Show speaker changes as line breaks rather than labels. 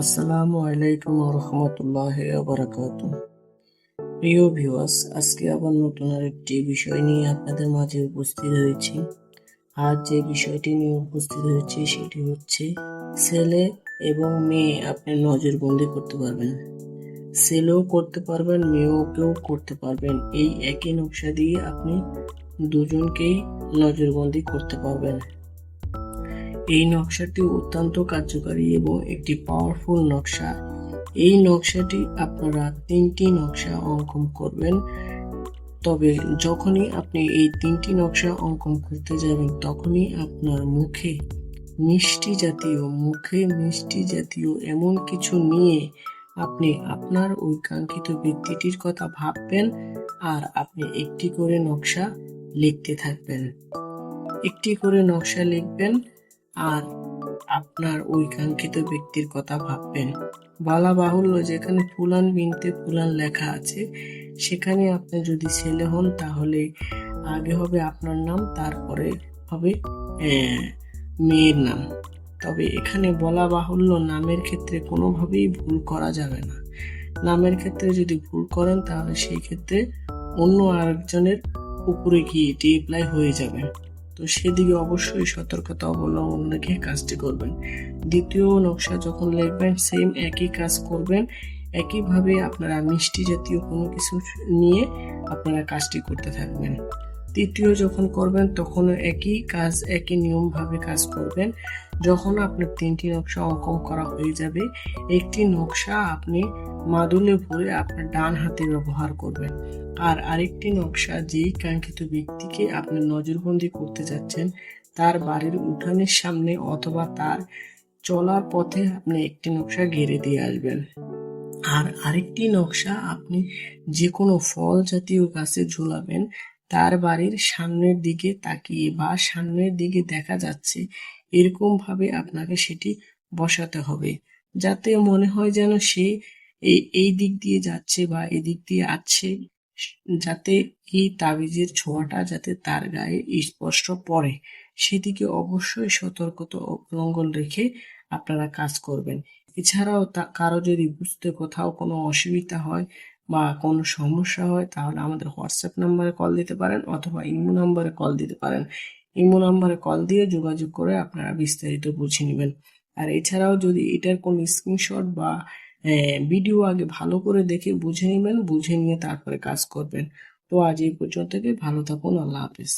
আসসালামু আলাইকুম রহমতুল্লাহি ওয়া বারাকাতুহু। প্রিয় ভিউয়ার্স, আজকে আবার নতুন আরেকটি বিষয় নিয়ে আপনাদের মাঝে উপস্থিত হয়েছি। আজ যে বিষয়টি নিয়ে উপস্থিত হয়েছি সেটি হচ্ছে ছেলে এবং মেয়ে আপনি নজরবন্দি করতে পারবেন। ছেলেও করতে পারবেন, মেয়েকেও করতে পারবেন। এই একই নকশা দিয়ে আপনি দুজনকেই নজরবন্দি করতে পারবেন। এই নকশাটি অত্যন্ত কার্যকারী এবং একটি পাওয়ারফুল নকশা। এই নকশাটি আপনারা 3টি নকশা অঙ্কন করবেন। তবে যখনই আপনি এই 3টি নকশা অঙ্কন করতে যাবেন তখনই আপনার মুখে মিষ্টি জাতীয় এমন কিছু নিয়ে আপনি আপনার ওই কাঙ্ক্ষিত ব্যক্তিটির কথা ভাববেন আর আপনি একটি করে নকশা লিখতে থাকবেন। একটি করে নকশা লিখবেন আর আপনার ওই কাঙ্ক্ষিত ব্যক্তির কথা ভাববেন। বলা বাহুল্য, যেখানে ফুলান বিনতে ফুলান লেখা আছে সেখানে আপনি যদি ছেলে হন তাহলে আগে হবে আপনার নাম, তারপরে হবে মেয়ের নাম। তবে এখানে বলা বাহুল্য, নামের ক্ষেত্রে কোনোভাবেই ভুল করা যাবে না। নামের ক্ষেত্রে যদি ভুল করেন তাহলে সেই ক্ষেত্রে অন্য আরেকজনের উপরে গিয়ে এটি অ্যাপ্লাই হয়ে যাবে। তো সেদিকে অবশ্যই সতর্কতা অবলম্বন রেখে কাজটি করবেন। দ্বিতীয় নকশা যখন লিখবেন সেম একই কাজ করবেন। একইভাবে আপনারা মিষ্টি জাতীয় কোনো কিছু নিয়ে আপনারা কাজটি করতে থাকবেন। তৃতীয় যখন করবেন তখন একই কাজ, একই নিয়মভাবে কাজ করবেন। যখন আপনার 3টি নকশা অঙ্কন করা হয়ে যাবে, একটি নকশা আপনি মাদুলে ভরে আপনার ডান হাতে ব্যবহার করবেন আর আরেকটি নকশা যেই কাঙ্ক্ষিত ব্যক্তিকে আপনি নজরবন্দি করতে যাচ্ছেন তার বাড়ির উঠানের সামনে অথবা তার চলার পথে আপনি একটি নকশা ঘিরে দিয়ে আসবেন। আর আরেকটি নকশা আপনি যে কোনো ফল জাতীয় গাছে ঝুলাবেন, তার বাড়ির সামনের দিকে তাকিয়ে বা সামনের দিকে দেখা যাচ্ছে এরকম ভাবে আপনাকে সেটি বসাতে হবে, যাতে মনে হয় যেন সে এই দিক দিয়ে যাচ্ছে বা এদিক দিয়ে আসছে, যাতে এই তাবিজের ছোঁয়াটা যাতে তার গায়ে স্পষ্ট পড়ে সেদিকে অবশ্যই সতর্কতা অবলম্বন রেখে আপনারা কাজ করবেন। এছাড়াও কারো যদি বুঝতে কোথাও কোনো অসুবিধা হয় বা কোনো সমস্যা হয় তাহলে আমাদের হোয়াটসঅ্যাপ নাম্বারে কল দিতে পারেন অথবা ইমো নাম্বারে কল দিতে পারেন। ইমো নাম্বারে কল দিয়ে যোগাযোগ করে আপনারা বিস্তারিত বুঝে নেবেন। আর এছাড়াও যদি এটার কোনো স্ক্রিনশট বা ভিডিও আগে ভালো করে দেখে বুঝে নেবেন, বুঝে নিয়ে তারপরে কাজ করবেন। তো আজ এই পর্যন্ত, ভালো থাকুন। আল্লাহ হাফেজ।